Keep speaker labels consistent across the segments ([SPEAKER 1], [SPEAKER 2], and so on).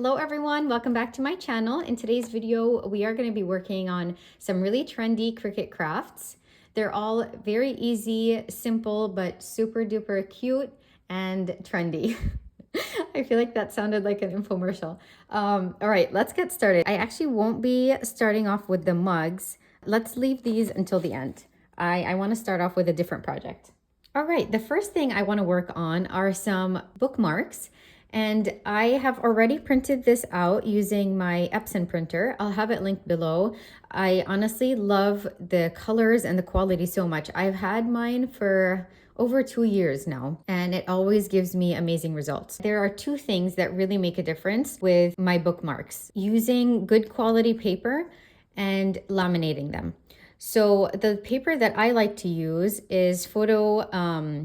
[SPEAKER 1] Hello everyone, welcome back to my channel. In today's video, we are going to be working on some really trendy Cricut crafts. They're all very easy, simple, but super duper cute and trendy. I feel like that sounded like an infomercial. All right, let's get started. I actually won't be starting off with the mugs. Let's leave these until the end. I want to start off with a different project. All right, the first thing I want to work on are some bookmarks. And I have already printed this out using my Epson printer. I'll have it linked below. I honestly love the colors and the quality so much. I've had mine for over 2 years now, and it always gives me amazing results. There are two things that really make a difference with my bookmarks: using good quality paper and laminating them. So the paper that I like to use is photo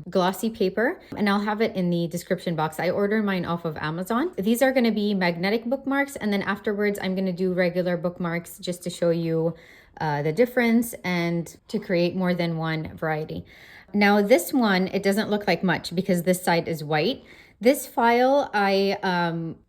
[SPEAKER 1] glossy paper, and I'll have it in the description box. I ordered mine off of Amazon. These are going to be magnetic bookmarks, and then afterwards I'm going to do regular bookmarks just to show you the difference and to create more than one variety. Now this one, it doesn't look like much because this side is white. This file I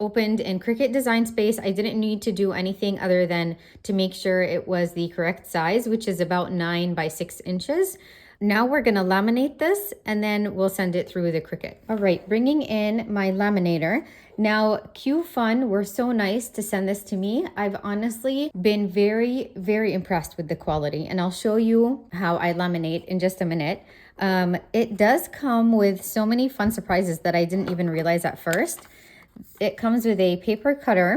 [SPEAKER 1] opened in Cricut Design Space. I didn't need to do anything other than to make sure it was the correct size, which is about 9 by 6 inches. Now we're gonna laminate this and then we'll send it through the Cricut. All right, bringing in my laminator. Now, Q-Fun were so nice to send this to me. I've honestly been very, very impressed with the quality, and I'll show you how I laminate in just a minute. It does come with so many fun surprises that I didn't even realize at first. It comes with a paper cutter,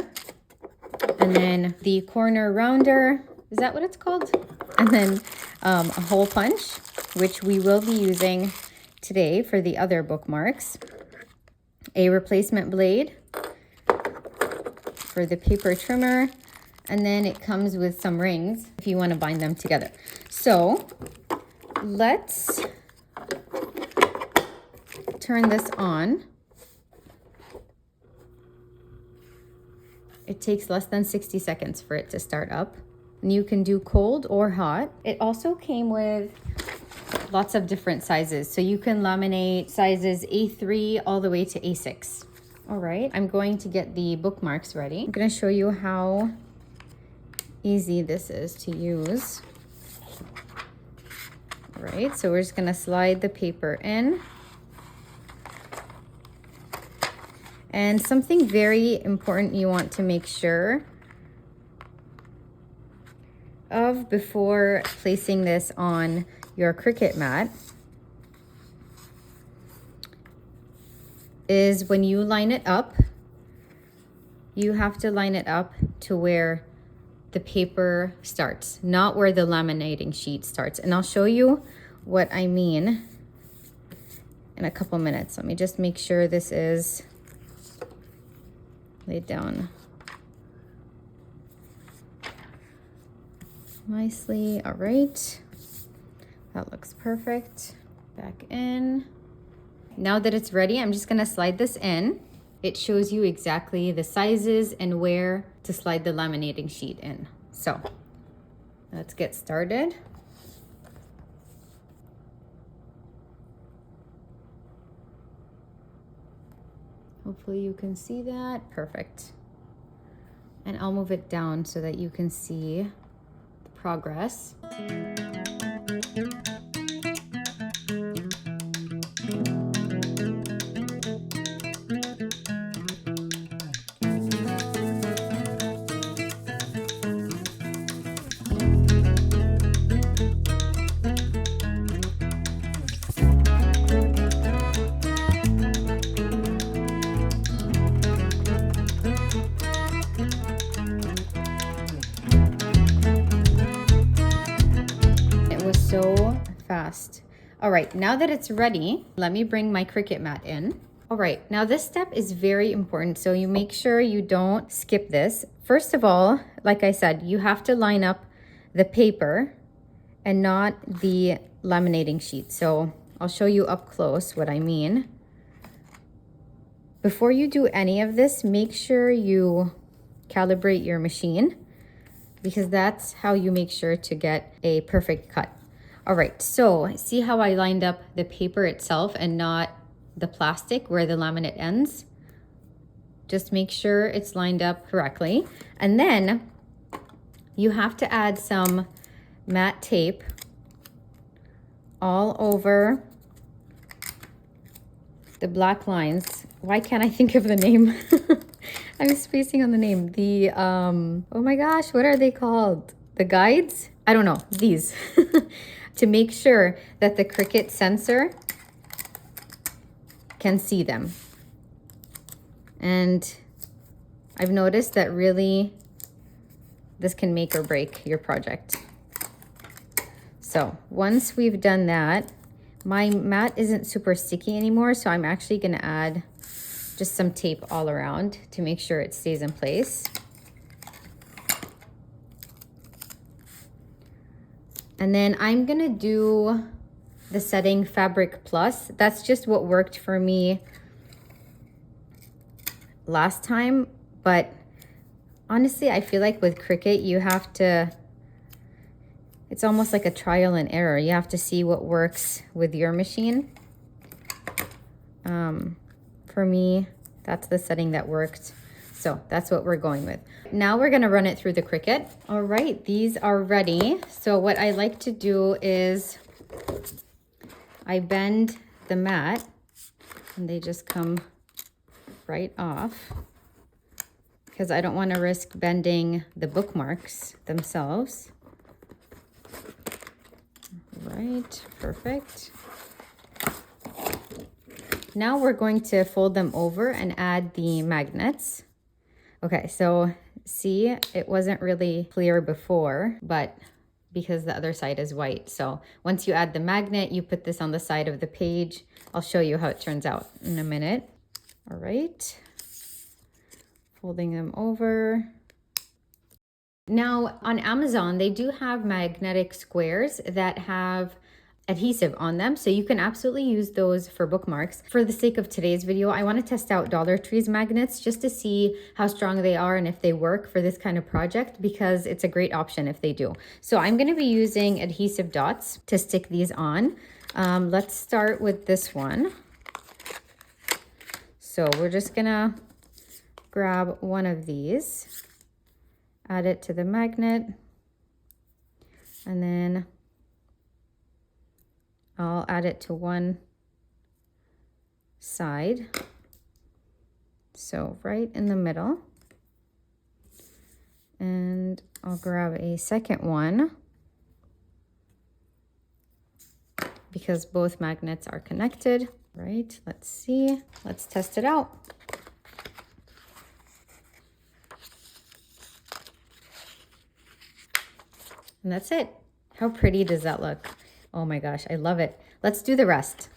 [SPEAKER 1] and then the corner rounder, is that what it's called? And then a hole punch, which we will be using today for the other bookmarks. A replacement blade for the paper trimmer, and then it comes with some rings if you want to bind them together. So let's turn this on. It takes less than 60 seconds for it to start up. And you can do cold or hot. It also came with lots of different sizes. So you can laminate sizes A3 all the way to A6. All right, I'm going to get the bookmarks ready. I'm gonna show you how easy this is to use. All right, so we're just gonna slide the paper in. And something very important you want to make sure of before placing this on your Cricut mat is when you line it up, you have to line it up to where the paper starts, not where the laminating sheet starts. And I'll show you what I mean in a couple minutes. Let me just make sure this is laid down nicely. All right, that looks perfect. Back in. Now that it's ready, I'm just gonna slide this in. It shows you exactly the sizes and where to slide the laminating sheet in. So let's get started. Hopefully you can see that. Perfect. And I'll move it down so that you can see the progress. So fast. All right, now that it's ready, let me bring my Cricut mat in. All right, now this step is very important, so you make sure you don't skip this. First of all, like I said, you have to line up the paper and not the laminating sheet. So I'll show you up close what I mean. Before you do any of this, make sure you calibrate your machine, because that's how you make sure to get a perfect cut. All right, so see how I lined up the paper itself and not the plastic where the laminate ends? Just make sure it's lined up correctly. And then you have to add some matte tape all over the black lines. Why can't I think of the name? I'm spacing on the name. The, oh my gosh, what are they called? The guides? I don't know, these. To make sure that the Cricut sensor can see them. And I've noticed that really this can make or break your project. So once we've done that, my mat isn't super sticky anymore, so I'm actually gonna add just some tape all around to make sure it stays in place. And then I'm gonna do the setting Fabric Plus. That's just what worked for me last time, but honestly, I feel like with Cricut, you have to, it's almost like a trial and error. You have to see what works with your machine. For me, that's the setting that worked. So that's what we're going with. Now we're gonna run it through the Cricut. All right, these are ready. So what I like to do is I bend the mat and they just come right off because I don't want to risk bending the bookmarks themselves. All right, perfect. Now we're going to fold them over and add the magnets. Okay, so see, it wasn't really clear before, but because the other side is white. So once you add the magnet, you put this on the side of the page. I'll show you how it turns out in a minute. All right, folding them over. Now on Amazon, they do have magnetic squares that have adhesive on them, so you can absolutely use those for bookmarks. For the sake of today's video, I want to test out Dollar Tree's magnets just to see how strong they are and if they work for this kind of project, because it's a great option if they do. So I'm going to be using adhesive dots to stick these on. Let's start with this one. So we're just gonna grab one of these, add it to the magnet, and then I'll add it to one side. So right in the middle. And I'll grab a second one because both magnets are connected. Right, let's see. Let's test it out. And that's it. How pretty does that look? Oh my gosh, I love it. Let's do the rest.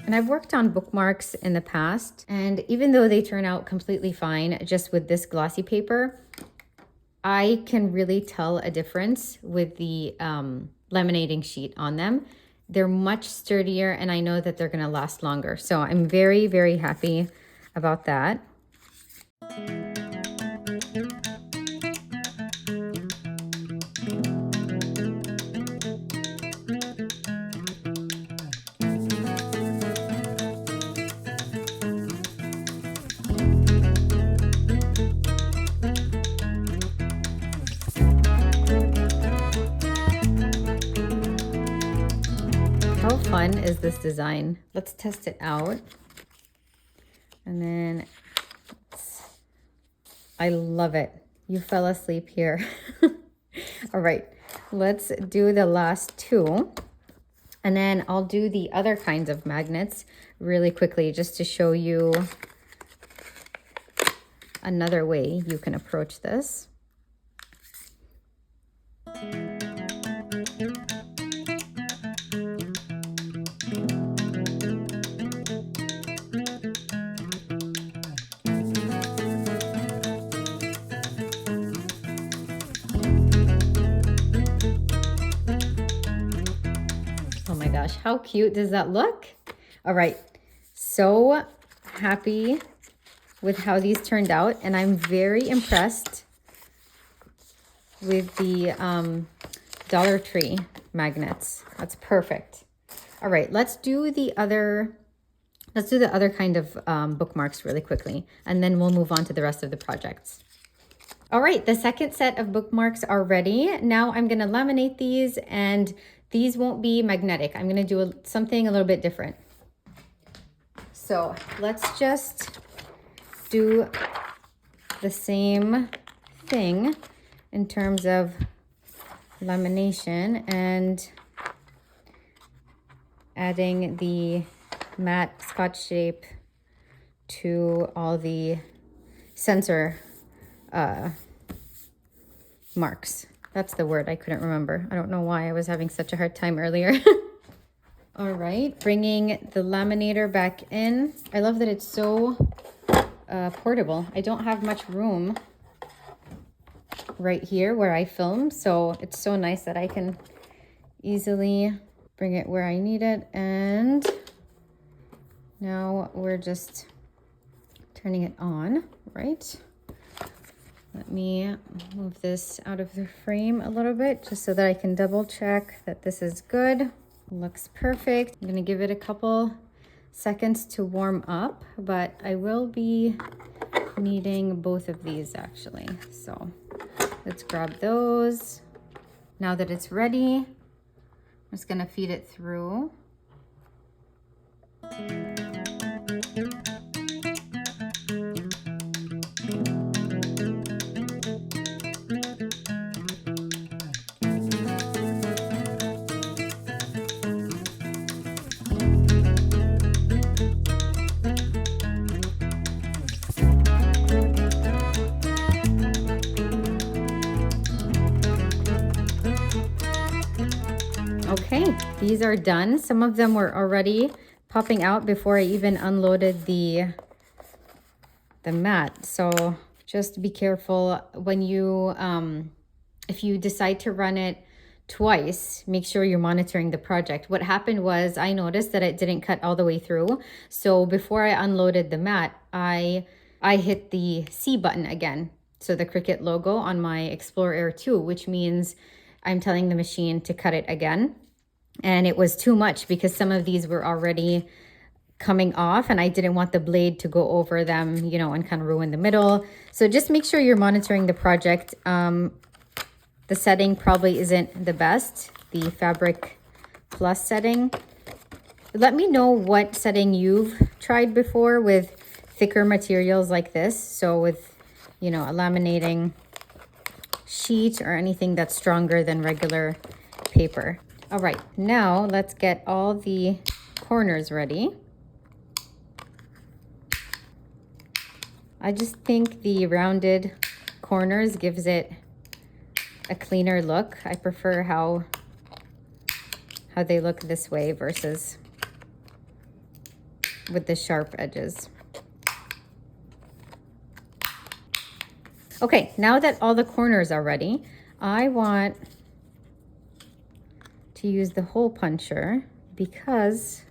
[SPEAKER 1] And I've worked on bookmarks in the past, and even though they turn out completely fine just with this glossy paper, I can really tell a difference with the laminating sheet on them. They're much sturdier, and I know that they're gonna last longer. So I'm very, very happy about that. How fun is this design? Let's test it out. And then, I love it. You fell asleep here. All right, let's do the last two. And then I'll do the other kinds of magnets really quickly just to show you another way you can approach this. Oh my gosh, how cute does that look? All right, so happy with how these turned out, and I'm very impressed with the Dollar Tree magnets. That's perfect. All right, let's do the other kind of bookmarks really quickly, and then we'll move on to the rest of the projects. All right, the second set of bookmarks are ready. Now I'm gonna laminate these, and these won't be magnetic. I'm gonna do something a little bit different. So let's just do the same thing in terms of lamination and adding the matte Scotch tape to all the sensor marks. That's the word I couldn't remember. I don't know why I was having such a hard time earlier. All right, bringing the laminator back in. I love that it's so portable. I don't have much room right here where I film, so it's so nice that I can easily bring it where I need it. And now we're just turning it on, right? Let me move this out of the frame a little bit just so that I can double check that this is good. Looks perfect. I'm gonna give it a couple seconds to warm up, but I will be needing both of these actually. So let's grab those. Now that it's ready, I'm just gonna feed it through. Okay, these are done. Some of them were already popping out before I even unloaded the mat. So just be careful when you, if you decide to run it twice, make sure you're monitoring the project. What happened was I noticed that it didn't cut all the way through. So before I unloaded the mat, I hit the C button again. So the Cricut logo on my Explorer Air 2, which means I'm telling the machine to cut it again. And it was too much because some of these were already coming off and I didn't want the blade to go over them, you know, and kind of ruin the middle. So just make sure you're monitoring the project. The setting probably isn't the best, the Fabric Plus setting. Let me know what setting you've tried before with thicker materials like this. So with, you know, a laminating sheet or anything that's stronger than regular paper. All right, now let's get all the corners ready. I just think the rounded corners gives it a cleaner look. I prefer how they look this way versus with the sharp edges. Okay, now that all the corners are ready, I want to use the hole puncher because,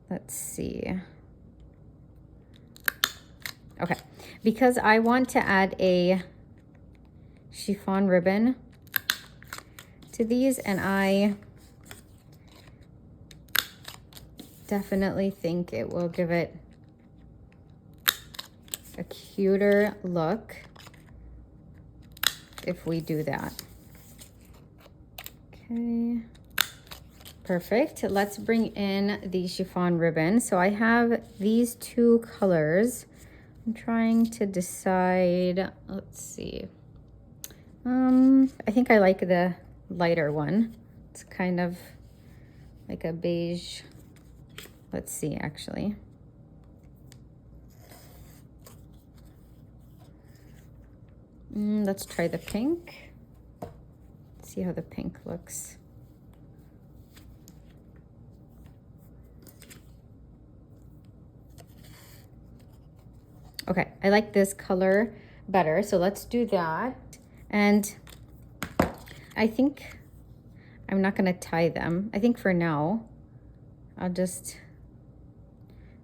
[SPEAKER 1] let's see. Okay, because I want to add a chiffon ribbon to these, and I definitely think it will give it a cuter look if we do that. Okay, perfect. Let's bring in the chiffon ribbon. So I have these two colors. I'm trying to decide, let's see. I think I like the lighter one. It's kind of like a beige. Let's see, actually. Let's try the pink. Let's see how the pink looks. Okay, I like this color better, so let's do that. And I think I'm not gonna tie them. I think for now, I'll just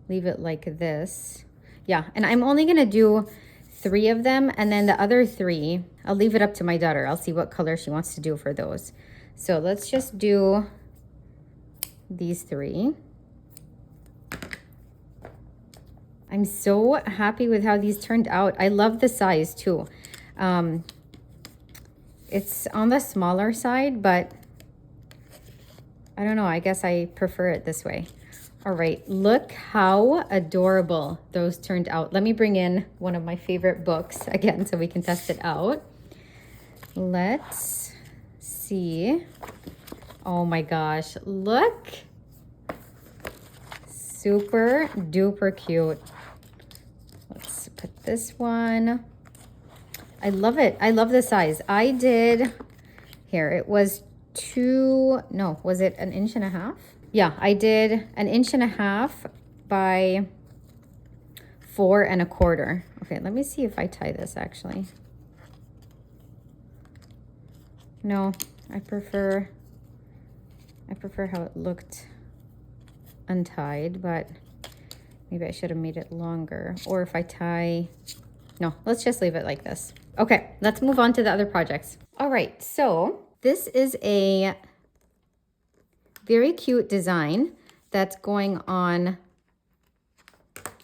[SPEAKER 1] leave it like this. Yeah, and I'm only gonna do 3 of them, and then the other 3, I'll leave it up to my daughter. I'll see what color she wants to do for those. So let's just do these 3. I'm so happy with how these turned out. I love the size too. It's on the smaller side, but I don't know, I guess I prefer it this way. All right, look how adorable those turned out. Let me bring in one of my favorite books again so we can test it out. Let's see. Oh my gosh, look. Super duper cute. Let's put this one. I love it. I love the size. I did, here, it was was it 1.5 inches? Yeah, I did 1.5 inches by 4.25. Okay, let me see if I tie this actually. No, I prefer how it looked untied, but maybe I should have made it longer. Or if I tie, no, let's just leave it like this. Okay, let's move on to the other projects. All right, so this is a very cute design that's going on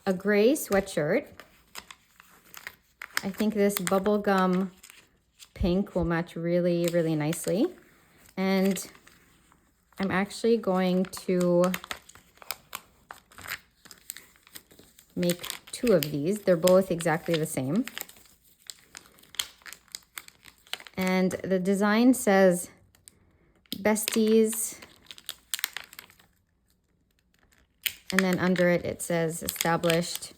[SPEAKER 1] a gray sweatshirt. I think this bubblegum pink will match really, really nicely. And I'm actually going to make 2 of these. They're both exactly the same. And the design says besties. And then under it, it says established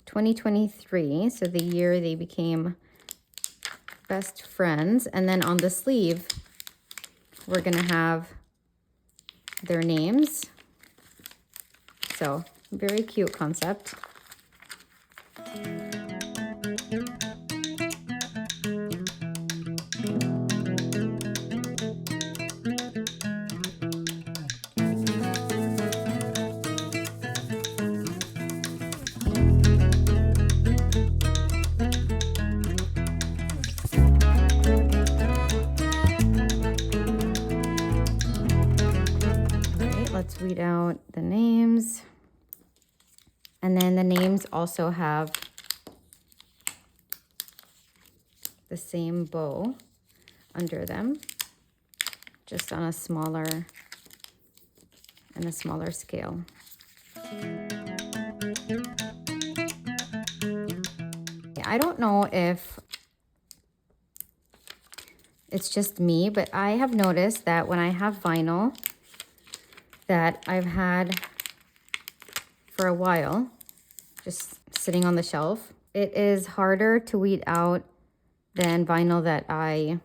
[SPEAKER 1] 2023. So the year they became best friends. And then on the sleeve, we're gonna have their names. So very cute concept. Let's read out the names. And then the names also have the same bow under them, just on a smaller scale. I don't know if it's just me, but I have noticed that when I have vinyl that I've had for a while, just sitting on the shelf, it is harder to weed out than vinyl that I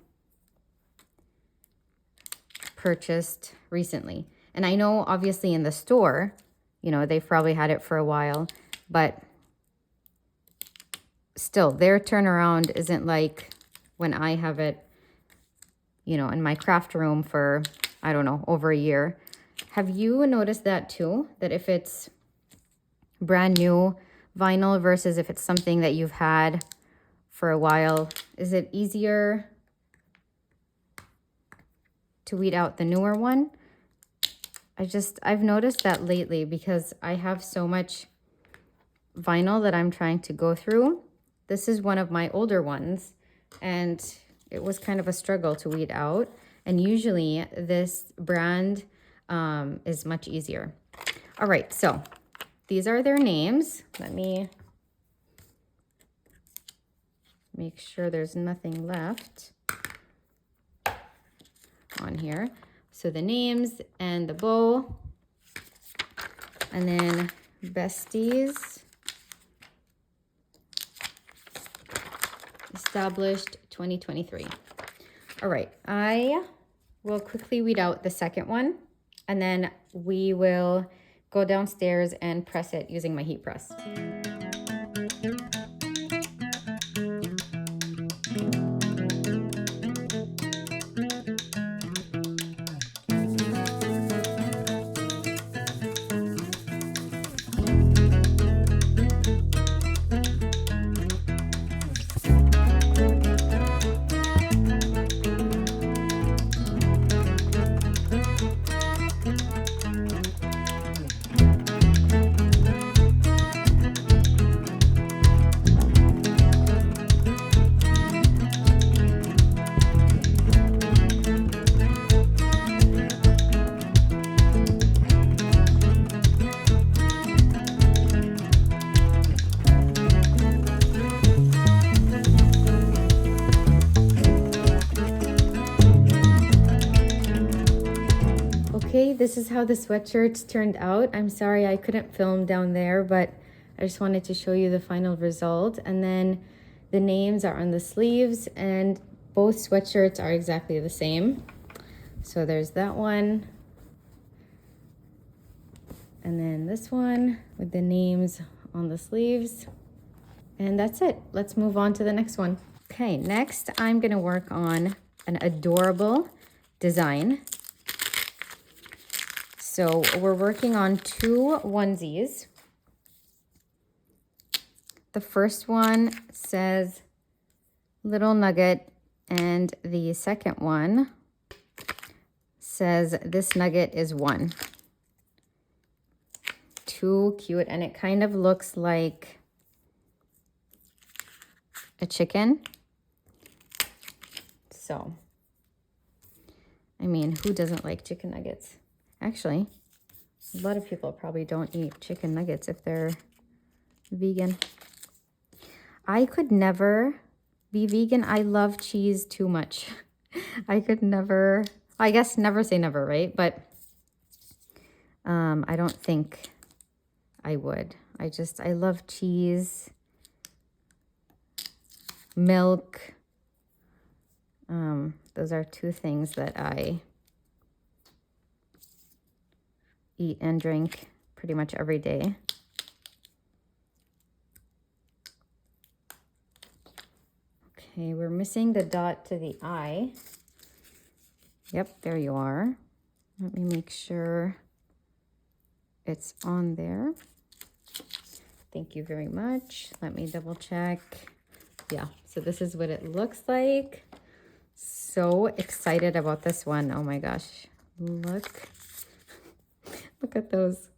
[SPEAKER 1] purchased recently. And I know obviously in the store, you know, they've probably had it for a while, but still their turnaround isn't like when I have it, you know, in my craft room for, I don't know, over a year. Have you noticed that too? That if it's brand new vinyl versus if it's something that you've had for a while, is it easier to weed out the newer one? I've noticed that lately because I have so much vinyl that I'm trying to go through. This is one of my older ones and it was kind of a struggle to weed out. And usually this brand is much easier. All right, so these are their names. Let me make sure there's nothing left on here. So the names and the bow, and then besties, established 2023. All right, I will quickly weed out the second one, and then we will go downstairs and press it using my heat press. this is how the sweatshirts turned out. I'm sorry I couldn't film down there, but I just wanted to show you the final result. And then the names are on the sleeves, and both sweatshirts are exactly the same. So there's that one. And then this one with the names on the sleeves. And that's it. Let's move on to the next one. Okay, next I'm gonna work on an adorable design. So we're working on 2 onesies. The first one says Little Nugget, and the second one says This Nugget is 1. Too cute, and it kind of looks like a chicken. So, I mean, who doesn't like chicken nuggets? Actually, a lot of people probably don't eat chicken nuggets if they're vegan. I could never be vegan. I love cheese too much. I could never, I guess never say never, right? But I don't think I would. I love cheese, milk. Those are 2 things that I eat and drink pretty much every day. Okay, we're missing the dot to the eye. Yep, there you are. Let me make sure it's on there. Thank you very much. Let me double check. Yeah, so this is what it looks like. So excited about this one. Oh my gosh. Look at those.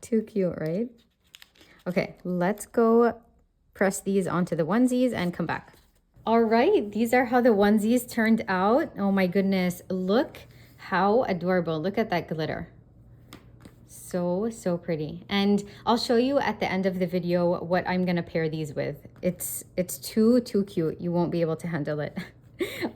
[SPEAKER 1] Too cute, right? Okay, let's go press these onto the onesies and come back. All right, these are how the onesies turned out. Oh my goodness, look how adorable. Look at that glitter. So pretty. And I'll show you at the end of the video what I'm gonna pair these with. It's too cute. You won't be able to handle it.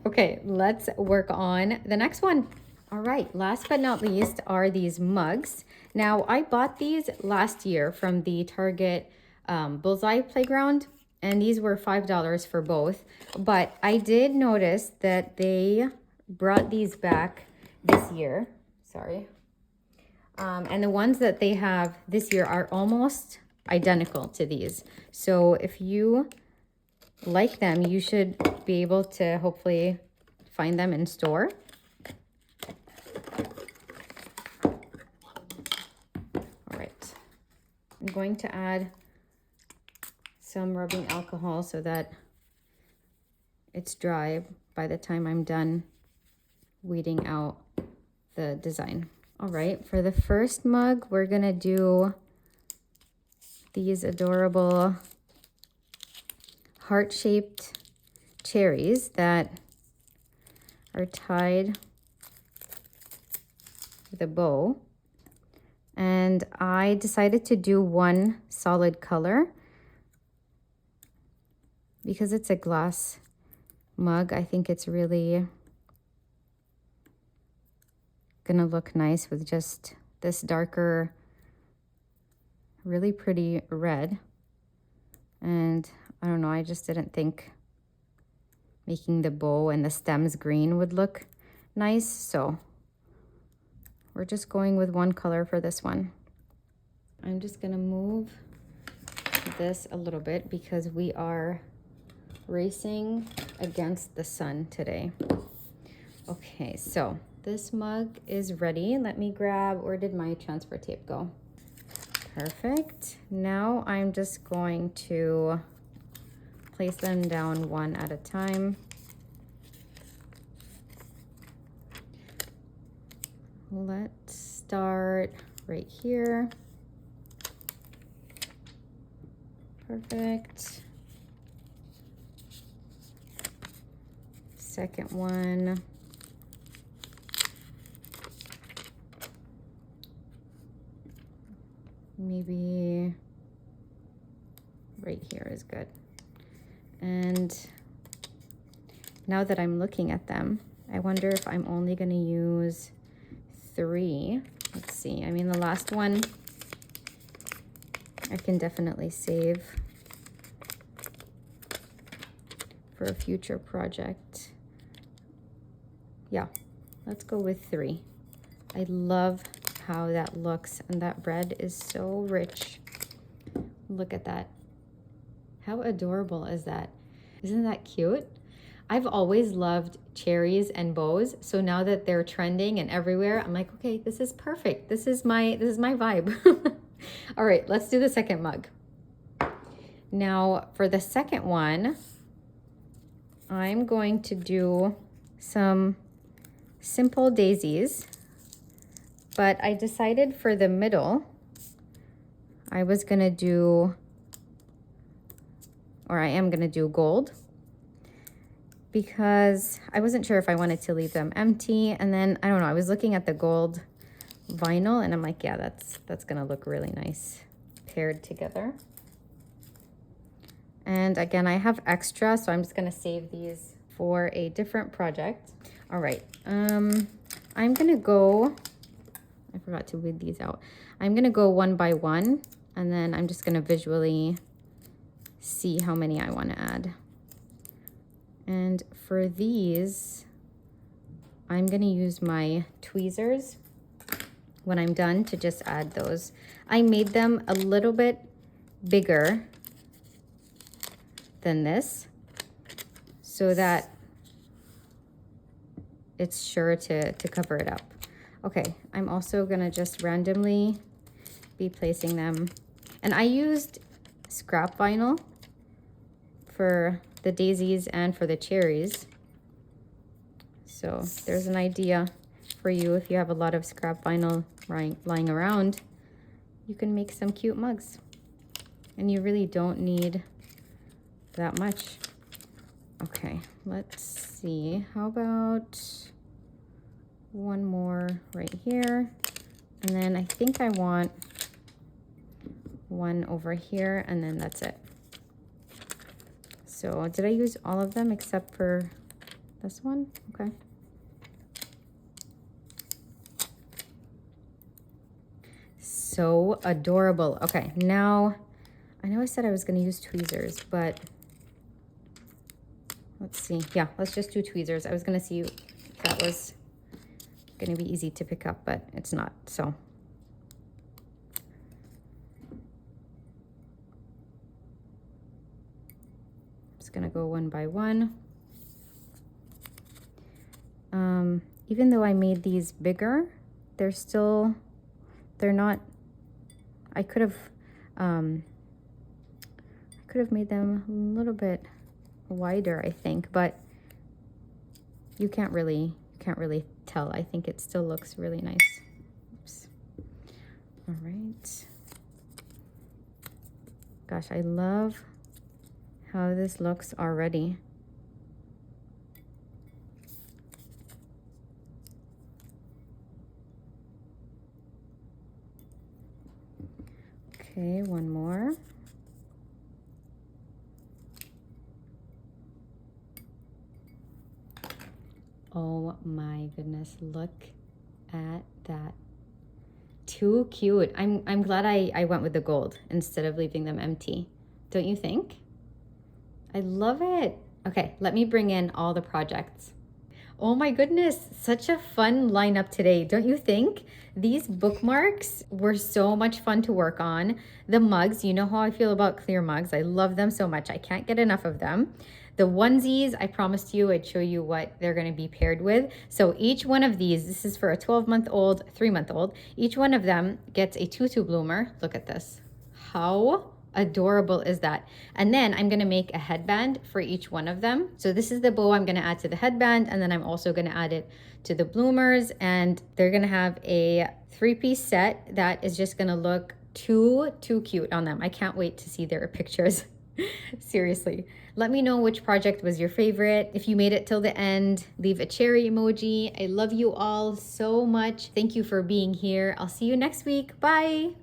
[SPEAKER 1] Okay, let's work on the next one. All right, last but not least are these mugs. Now, I bought these last year from the Target Bullseye Playground, and these were $5 for both. But I did notice that they brought these back this year. Sorry. And the ones that they have this year are almost identical to these. So if you like them, you should be able to hopefully find them in store. All right, I'm going to add some rubbing alcohol so that it's dry by the time I'm done weeding out the design. All right, for the first mug, we're gonna do these adorable heart-shaped cherries that are tied with a bow. And I decided to do one solid color because it's a glass mug. I think it's really gonna look nice with just this darker, really pretty red. And I don't know, I just didn't think making the bow and the stems green would look nice. So we're just going with one color for this one. I'm just gonna move this a little bit because we are racing against the sun today. Okay, so this mug is ready. Let me grab, where did my transfer tape go? Perfect. Now I'm just going to place them down one at a time. Let's start right here. Perfect. Second one. Maybe right here is good. And now that I'm looking at them, I wonder if I'm only going to use 3. Let's see. I mean, the last one I can definitely save for a future project. Yeah, let's go with 3. I love how that looks, and that bread is so rich. Look at that. How adorable is that? Isn't that cute? I've always loved cherries and bows, so now that they're trending and everywhere, I'm like, okay, this is perfect. This is my vibe. All right, let's do the second mug. Now, for the second one, I'm going to do some simple daisies, but I decided for the middle, I was gonna do, or I am gonna do gold, because I wasn't sure if I wanted to leave them empty. And then, I don't know, I was looking at the gold vinyl and I'm like, yeah, that's gonna look really nice paired together. And again, I have extra, so I'm just gonna save these for a different project. All right, I'm gonna go, I forgot to weed these out. I'm gonna go one by one, and then I'm just gonna visually see how many I wanna add. And for these, I'm gonna use my tweezers when I'm done to just add those. I made them a little bit bigger than this so that it's sure to cover it up. Okay, I'm also gonna just randomly be placing them. And I used scrap vinyl for the daisies and for the cherries. So there's an idea for you. If you have a lot of scrap vinyl lying around, you can make some cute mugs. And you really don't need that much. Okay, let's see. How about one more right here? And then I think I want one over here, and then that's it. So did I use all of them except for this one? Okay. So adorable. Okay, now I know I said I was going to use tweezers, but let's see. Yeah, let's just do tweezers. I was going to see if that was going to be easy to pick up, but it's not. So gonna go one by one. Even though I made these bigger, they're not, I could have made them a little bit wider, I think, but you can't really tell. I think it still looks really nice. Oops. All right. Gosh, I love how this looks already. Okay, one more. Oh my goodness, look at that. Too cute. I'm glad I went with the gold instead of leaving them empty. Don't you think? I love it. Okay, let me bring in all the projects. Oh my goodness, such a fun lineup today, don't you think? These bookmarks were so much fun to work on. The mugs, you know how I feel about clear mugs. I love them so much. I can't get enough of them. The onesies, I promised you I'd show you what they're going to be paired with. So each one of these, this is for a 12-month-old, 3-month-old. Each one of them gets a tutu bloomer. Look at this. How adorable is that? And then I'm going to make a headband for each one of them. So this is the bow I'm going to add to the headband, and then I'm also going to add it to the bloomers, and they're going to have a 3-piece set that is just going to look too cute on them. I can't wait to see their pictures. Seriously. Let me know which project was your favorite. If you made it till the end, leave a cherry emoji. I love you all so much. Thank you for being here. I'll see you next week. Bye.